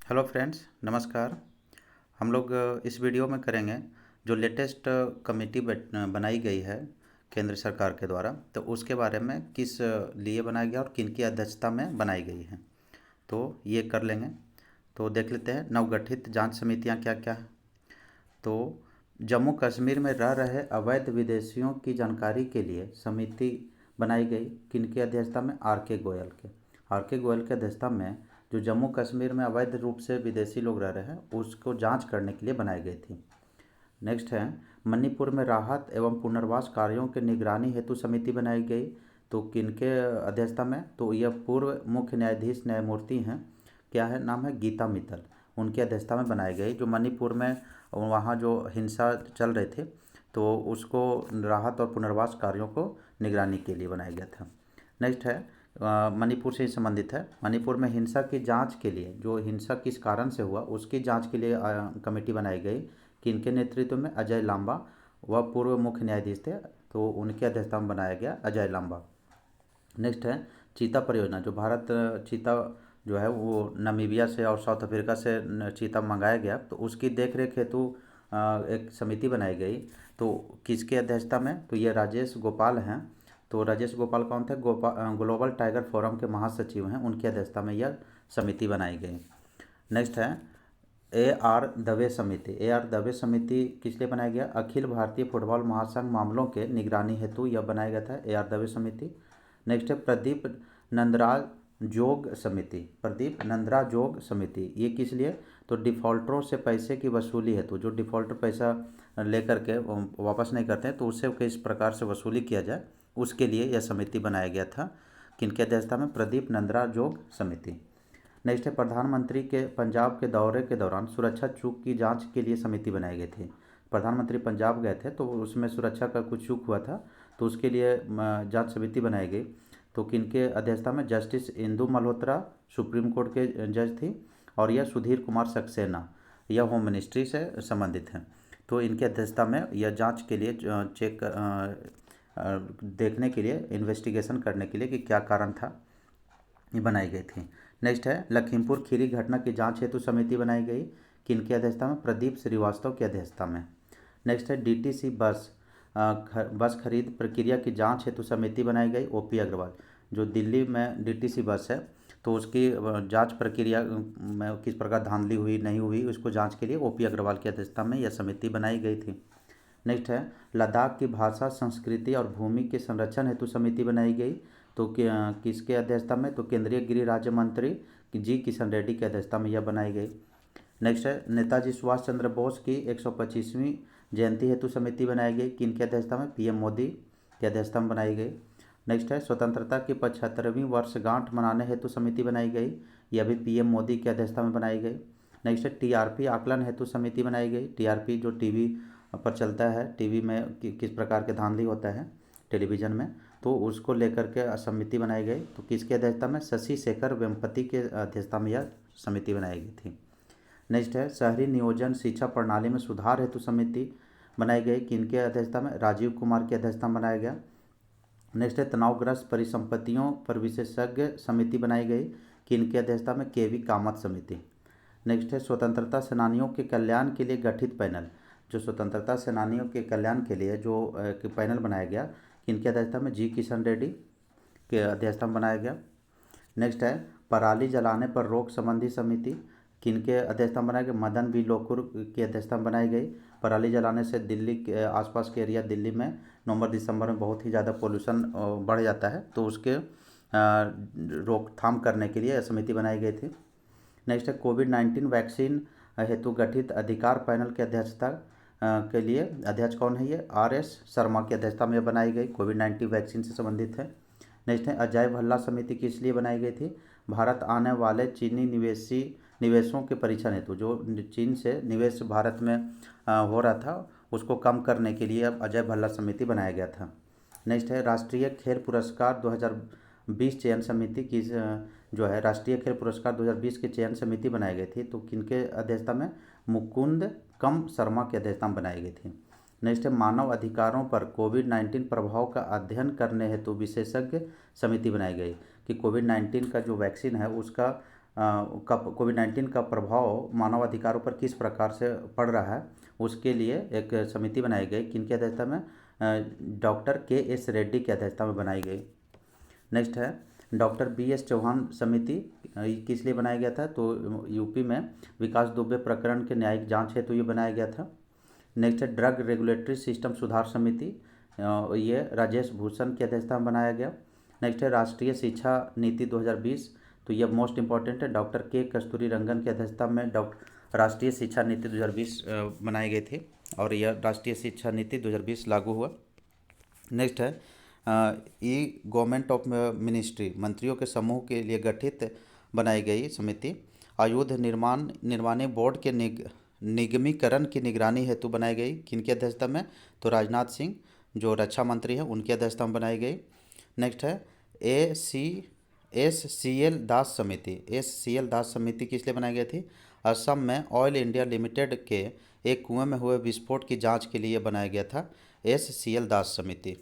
Hello friends, नमस्कार। हम लोग इस वीडियो में करेंगे जो लेटेस्ट कमेटी बनाई गई है केंद्र सरकार के द्वारा, तो उसके बारे में किस लिए बनाया गया और किन की अध्यक्षता में बनाई गई है, तो ये कर लेंगे। तो देख लेते हैं नवगठित जांच समितियां क्या क्या है। तो जम्मू कश्मीर में रह रहे अवैध विदेशियों की जानकारी के लिए समिति बनाई गई। किनकी अध्यक्षता में? आर के गोयल के अध्यक्षता में जो जम्मू कश्मीर में अवैध रूप से विदेशी लोग रह रहे हैं उसको जांच करने के लिए बनाई गई थी। नेक्स्ट है मणिपुर में राहत एवं पुनर्वास कार्यों की निगरानी हेतु समिति बनाई गई। तो किनके अध्यक्षता में? तो यह पूर्व मुख्य न्यायाधीश न्यायमूर्ति हैं, क्या है नाम है, गीता मित्तल, उनकी अध्यक्षता में बनाई गई। जो मणिपुर में वहाँ जो हिंसा चल रहे थे तो उसको राहत और पुनर्वास कार्यों को निगरानी के लिए बनाया गया था। नेक्स्ट है मणिपुर से ही संबंधित है। मणिपुर में हिंसा की जांच के लिए, जो हिंसा किस कारण से हुआ उसकी जांच के लिए कमेटी बनाई गई। किनके नेतृत्व में? अजय लांबा, वह पूर्व मुख्य न्यायाधीश थे, तो उनकी अध्यक्षता में बनाया गया अजय लांबा। नेक्स्ट है चीता परियोजना। जो भारत चीता जो है वो नामीबिया से और साउथ अफ्रीका से चीता मंगाया गया, तो उसकी देखरेख हेतु एक समिति बनाई गई। तो किसकी अध्यक्षता में? तो ये राजेश गोपाल हैं। तो राजेश गोपाल कौन थे? ग्लोबल टाइगर फोरम के महासचिव हैं, उनकी अध्यक्षता में यह समिति बनाई गई। नेक्स्ट है ए आर दवे समिति किस लिए बनाया गया? अखिल भारतीय फुटबॉल महासंघ मामलों के निगरानी हेतु यह बनाया गया था ए आर दवे समिति। नेक्स्ट है प्रदीप नंद्राजोग समिति, ये किस लिए? तो डिफ़ॉल्टरों से पैसे की वसूली हेतु, जो डिफ़ॉल्टर पैसा लेकर के वापस नहीं करते हैं तो उससे किस प्रकार से वसूली किया जाए उसके लिए यह समिति बनाया गया था। किनकी अध्यक्षता में? प्रदीप नंद्राजोग समिति। नेक्स्ट है प्रधानमंत्री के पंजाब के दौरे के दौरान सुरक्षा चूक की जांच के लिए समिति बनाई गई थी। प्रधानमंत्री पंजाब गए थे तो उसमें सुरक्षा का कुछ चूक हुआ था, तो उसके लिए जांच समिति बनाई गई। तो किनके अध्यक्षता में? Justice Indu Malhotra supreme court के जज थी, और यह सुधीर कुमार सक्सेना, यह होम मिनिस्ट्री से संबंधित हैं। तो इनकी अध्यक्षता में यह जांच के लिए देखने के लिए, इन्वेस्टिगेशन करने के लिए कि क्या कारण था, ये बनाई गई थी। नेक्स्ट है लखीमपुर खीरी घटना की जांच हेतु समिति बनाई गई। किनकी अध्यक्षता में? प्रदीप श्रीवास्तव की अध्यक्षता में। नेक्स्ट है डीटीसी बस खरीद प्रक्रिया की जांच हेतु समिति बनाई गई। ओपी अग्रवाल, जो दिल्ली में डीटीसी बस है तो उसकी जांच प्रक्रिया में किस प्रकार धांधली हुई नहीं हुई उसको जांच के लिए ओपी अग्रवाल की अध्यक्षता में यह समिति बनाई गई थी। नेक्स्ट है लद्दाख की भाषा संस्कृति और भूमि के संरक्षण हेतु समिति बनाई गई। तो किसके अध्यक्षता में? तो केंद्रीय गृह राज्य मंत्री जी किशन रेड्डी की अध्यक्षता में यह बनाई गई। नेक्स्ट है नेताजी सुभाष चंद्र बोस की 125वीं जयंती हेतु समिति बनाई गई। किनकी अध्यक्षता में? पीएम मोदी की अध्यक्षता में बनाई गई। नेक्स्ट है स्वतंत्रता की 75वीं वर्षगांठ मनाने हेतु समिति बनाई गई, यह भी पीएम मोदी की अध्यक्षता में बनाई गई। नेक्स्ट है टीआरपी आकलन हेतु समिति बनाई गई। टीआरपी जो टीवी पर चलता है, टीवी में किस प्रकार के धांधली होता है टेलीविज़न में, तो उसको लेकर के समिति बनाई गई। तो किसकी अध्यक्षता में? शशि शेखर वेम्पति के अध्यक्षता में यह समिति बनाई गई थी। नेक्स्ट है शहरी नियोजन शिक्षा प्रणाली में सुधार हेतु समिति बनाई गई। किनके अध्यक्षता में? राजीव कुमार की अध्यक्षता में बनाया गया। नेक्स्ट है तनावग्रस्त परिसंपत्तियों पर विशेषज्ञ समिति बनाई गई। किनकी अध्यक्षता में? केवी कामत समिति। नेक्स्ट है स्वतंत्रता सेनानियों के कल्याण के लिए गठित पैनल। जो स्वतंत्रता सेनानियों के कल्याण के लिए जो पैनल बनाया गया, किनकी अध्यक्षता में? जी किशन रेड्डी के अध्यक्षता में बनाया गया। नेक्स्ट है पराली जलाने पर रोक संबंधी समिति। किनके अध्यक्षता में बनाया गया? मदन बी लोकुर की अध्यक्षता में बनाई गई। पराली जलाने से दिल्ली के आसपास के एरिया, दिल्ली में नवंबर दिसंबर में बहुत ही ज़्यादा पोल्यूशन बढ़ जाता है, तो उसके रोकथाम करने के लिए यह समिति बनाई गई थी। नेक्स्ट है कोविड-19 वैक्सीन हेतु गठित अधिकार पैनल की अध्यक्षता के लिए अध्यक्ष कौन है? ये आर.एस. शर्मा की अध्यक्षता में बनाई गई, कोविड-19 वैक्सीन से संबंधित है। नेक्स्ट है अजय भल्ला समिति किस लिए बनाई गई थी? भारत आने वाले चीनी निवेशों के परीक्षण हेतु, जो चीन से निवेश भारत में हो रहा था उसको कम करने के लिए अब अजय भल्ला समिति बनाया गया था। नेक्स्ट है राष्ट्रीय खेल पुरस्कार 2020 चयन समिति की जो है राष्ट्रीय खेल पुरस्कार 2020 की चयन समिति बनाई गई थी। तो किनके अध्यक्षता में? मुकुंद कम शर्मा की अध्यक्षता में बनाई गई थी। नेक्स्ट है मानव अधिकारों पर कोविड-19 प्रभाव का अध्ययन करने हेतु विशेषज्ञ समिति बनाई गई, कि कोविड-19 का जो वैक्सीन है उसका कोविड-19 का प्रभाव मानव अधिकारों पर किस प्रकार से पड़ रहा है, उसके लिए एक समिति बनाई गई। किनकी अध्यक्षता में? Doctor KS. रेड्डी की अध्यक्षता में बनाई गई। नेक्स्ट है डॉक्टर बी.एस. चौहान समिति। किस लिए बनाया गया था? तो यूपी में विकास दुबे प्रकरण के न्यायिक जांच हेतु ये बनाया गया था। नेक्स्ट है ड्रग रेगुलेटरी सिस्टम सुधार समिति। ये राजेश भूषण की अध्यक्षता में बनाया गया। नेक्स्ट है राष्ट्रीय शिक्षा नीति 2020। तो यह मोस्ट इंपॉर्टेंट है, डॉक्टर के कस्तूरी रंगन की अध्यक्षता में राष्ट्रीय शिक्षा नीति 2020 बनाई गई थी और यह राष्ट्रीय शिक्षा नीति 2020 लागू हुआ। नेक्स्ट है ई गवर्नमेंट ऑफ मिनिस्ट्री, मंत्रियों के समूह के लिए गठित बनाई गई समिति। आयुध निर्माणी बोर्ड के निगमीकरण की निगरानी हेतु बनाई गई। किनकी अध्यक्षता में? तो राजनाथ सिंह जो रक्षा मंत्री हैं उनकी अध्यक्षता में बनाई गई। नेक्स्ट है एस.सी.एल. दास समिति। एस.सी.एल. दास समिति किस लिए बनाई गई थी? असम में ऑयल इंडिया लिमिटेड के एक कुएं में हुए विस्फोट की जांच के लिए बनाया गया था एस.सी.एल. दास समिति।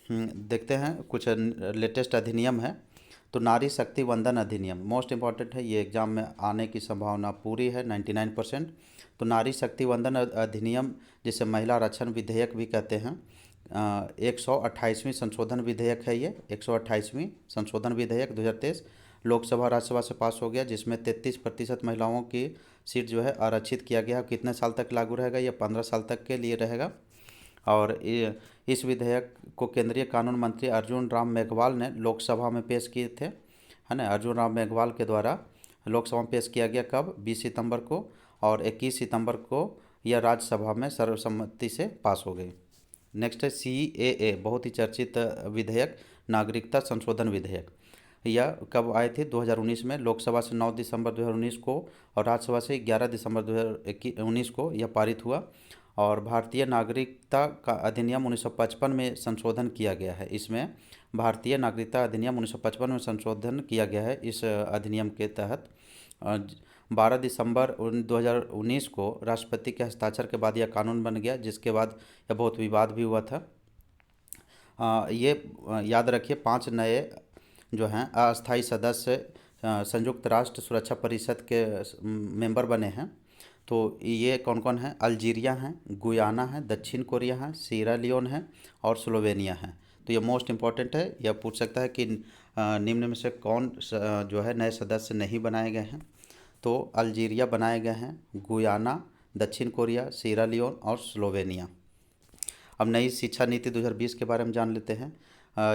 देखते हैं कुछ लेटेस्ट अधिनियम है। तो नारी शक्ति वंदन अधिनियम मोस्ट इम्पॉर्टेंट है, ये एग्जाम में आने की संभावना पूरी है 99%। तो नारी शक्ति वंदन अधिनियम जिसे महिला आरक्षण विधेयक भी कहते हैं, 128वीं संशोधन विधेयक है ये। 128वीं संशोधन विधेयक 2023 लोकसभा राज्यसभा से पास हो गया, जिसमें 33% महिलाओं की सीट जो है आरक्षित किया गया। कितने साल तक लागू रहेगा? ये 15 साल तक के लिए रहेगा। और इस विधेयक को केंद्रीय कानून मंत्री अर्जुन राम मेघवाल ने लोकसभा में पेश किए थे, है ना। अर्जुन राम मेघवाल के द्वारा लोकसभा में पेश किया गया कब? 20 सितंबर को, और 21 सितंबर को यह राज्यसभा में सर्वसम्मति से पास हो गई। नेक्स्ट है CAA, बहुत ही चर्चित विधेयक, नागरिकता संशोधन विधेयक। यह कब आए थे? 2019 में। लोकसभा से 9 दिसंबर 2019 को और राज्यसभा से 11 दिसंबर 2019 को यह पारित हुआ। और भारतीय नागरिकता का अधिनियम 1955 में संशोधन किया गया है। इसमें भारतीय नागरिकता अधिनियम 1955 में संशोधन किया गया है। इस अधिनियम के तहत 12 दिसंबर 2019 को राष्ट्रपति के हस्ताक्षर के बाद यह कानून बन गया, जिसके बाद यह बहुत विवाद भी हुआ था। ये याद रखिए 5 नए जो हैं अस्थायी सदस्य संयुक्त राष्ट्र सुरक्षा परिषद के मेंबर बने हैं। तो ये कौन कौन है? अल्जीरिया हैं, गुयाना है, दक्षिण कोरिया है, सीरा लियोन है और स्लोवेनिया है। तो ये मोस्ट इम्पॉर्टेंट है, यह पूछ सकता है कि निम्न में से कौन जो है नए सदस्य नहीं बनाए गए हैं। तो अल्जीरिया बनाए गए हैं, गुयाना, दक्षिण कोरिया, सीरा लियोन और स्लोवेनिया। अब नई शिक्षा नीति 2020 के बारे में जान लेते हैं।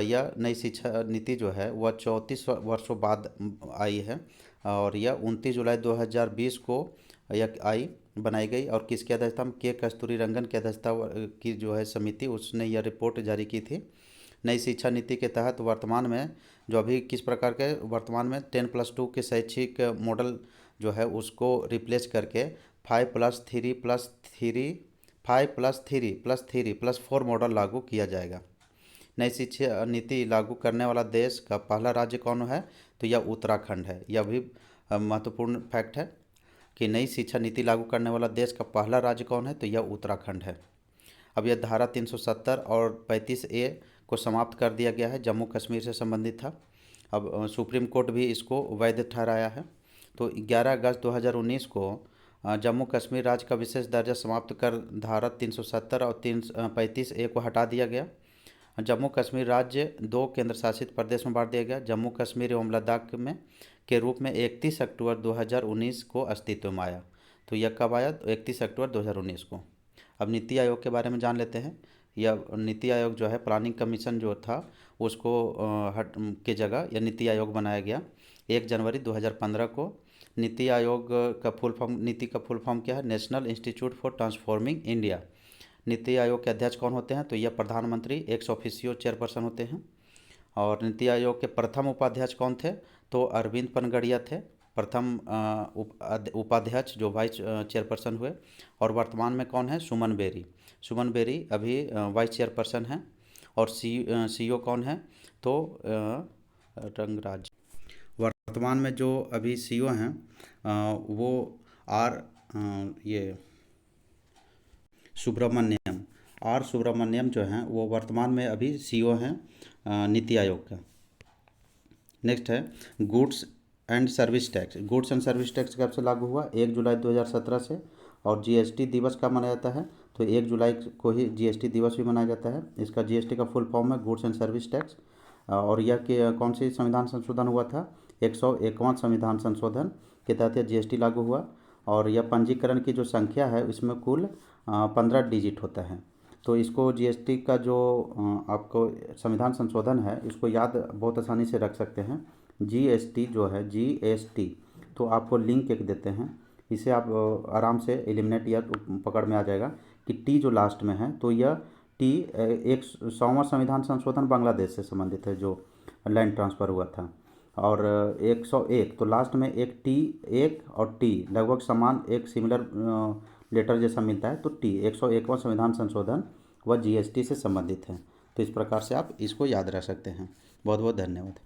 यह नई शिक्षा नीति जो है वह 34 वर्षों बाद आई है और यह 29 जुलाई 2020 को यह बनाई गई। और किसकी अध्यक्षता में? के कस्तूरी रंगन की अध्यक्षता की जो है समिति, उसने यह रिपोर्ट जारी की थी। नई शिक्षा नीति के तहत वर्तमान में जो अभी किस प्रकार के वर्तमान में 10+2 के शैक्षिक मॉडल जो है उसको रिप्लेस करके 5+3+3+4 मॉडल लागू किया जाएगा। नई शिक्षा नीति लागू करने वाला देश का पहला राज्य कौन है? तो यह उत्तराखंड है। यह भी महत्वपूर्ण फैक्ट है कि नई शिक्षा नीति लागू करने वाला देश का पहला राज्य कौन है? तो यह उत्तराखंड है। अब यह धारा 370 और 35A को समाप्त कर दिया गया है, जम्मू कश्मीर से संबंधित था। अब सुप्रीम कोर्ट भी इसको वैध ठहराया है। तो 11 अगस्त 2019 को जम्मू कश्मीर राज्य का विशेष दर्जा समाप्त कर धारा 370 और 35A को हटा दिया गया। जम्मू कश्मीर राज्य 2 केंद्र शासित प्रदेश में बांट दिया गया, जम्मू कश्मीर एवं लद्दाख में के रूप में 31 अक्टूबर 2019 को अस्तित्व में आया। तो यह कब आया? तो 31 अक्टूबर 2019 को। अब नीति आयोग के बारे में जान लेते हैं। यह नीति आयोग जो है प्लानिंग कमीशन जो था उसको हट के जगह यह नीति आयोग बनाया गया 1 जनवरी 2015 को। नीति आयोग का फुल फॉर्म, नीति का फुल फॉर्म क्या है? National institute for transforming India. NITI Aayog के अध्यक्ष कौन होते हैं? तो यह प्रधानमंत्री एक्स ऑफिशियो चेयरपर्सन होते हैं। और नीति आयोग के प्रथम उपाध्यक्ष कौन थे? तो अरविंद पनगड़िया थे प्रथम उपाध्यक्ष जो वाइस चेयरपर्सन हुए। और वर्तमान में कौन है? सुमन बेरी। सुमन बेरी अभी वाइस चेयरपर्सन हैं। और सीईओ कौन है? तो रंगराज। वर्तमान में जो अभी सीईओ हैं वो ये सुब्रमण्यम जो हैं वो वर्तमान में अभी सीईओ हैं नीति आयोग का। नेक्स्ट है goods and service tax. Goods and service tax कब से लागू हुआ? 1 जुलाई 2017 से। और जीएसटी दिवस कब मनाया जाता है? तो 1 जुलाई को ही जीएसटी दिवस भी मनाया जाता है। इसका जीएसटी का फुल फॉर्म है गुड्स एंड सर्विस टैक्स। और यह कौन सी संविधान संशोधन हुआ था? 101वां संविधान संशोधन के तहत यह जीएसटी लागू हुआ। और यह पंजीकरण की जो संख्या है इसमें कुल 15 डिजिट होता है। तो इसको जीएसटी का जो आपको संविधान संशोधन है इसको याद बहुत आसानी से रख सकते हैं। जीएसटी जो है जीएसटी, तो आपको लिंक एक देते हैं, इसे आप आराम से एलिमिनेट या पकड़ में आ जाएगा कि टी जो लास्ट में है तो यह टी 100वां संविधान संशोधन बांग्लादेश से संबंधित है जो लैंड ट्रांसफ़र हुआ था। और 101 तो लास्ट में एक टी, एक और टी लगभग समान एक सिमिलर लेटर जैसा मिलता है, तो टी 101वां संविधान संशोधन वह जीएसटी से संबंधित है। तो इस प्रकार से आप इसको याद रख सकते हैं। बहुत बहुत धन्यवाद।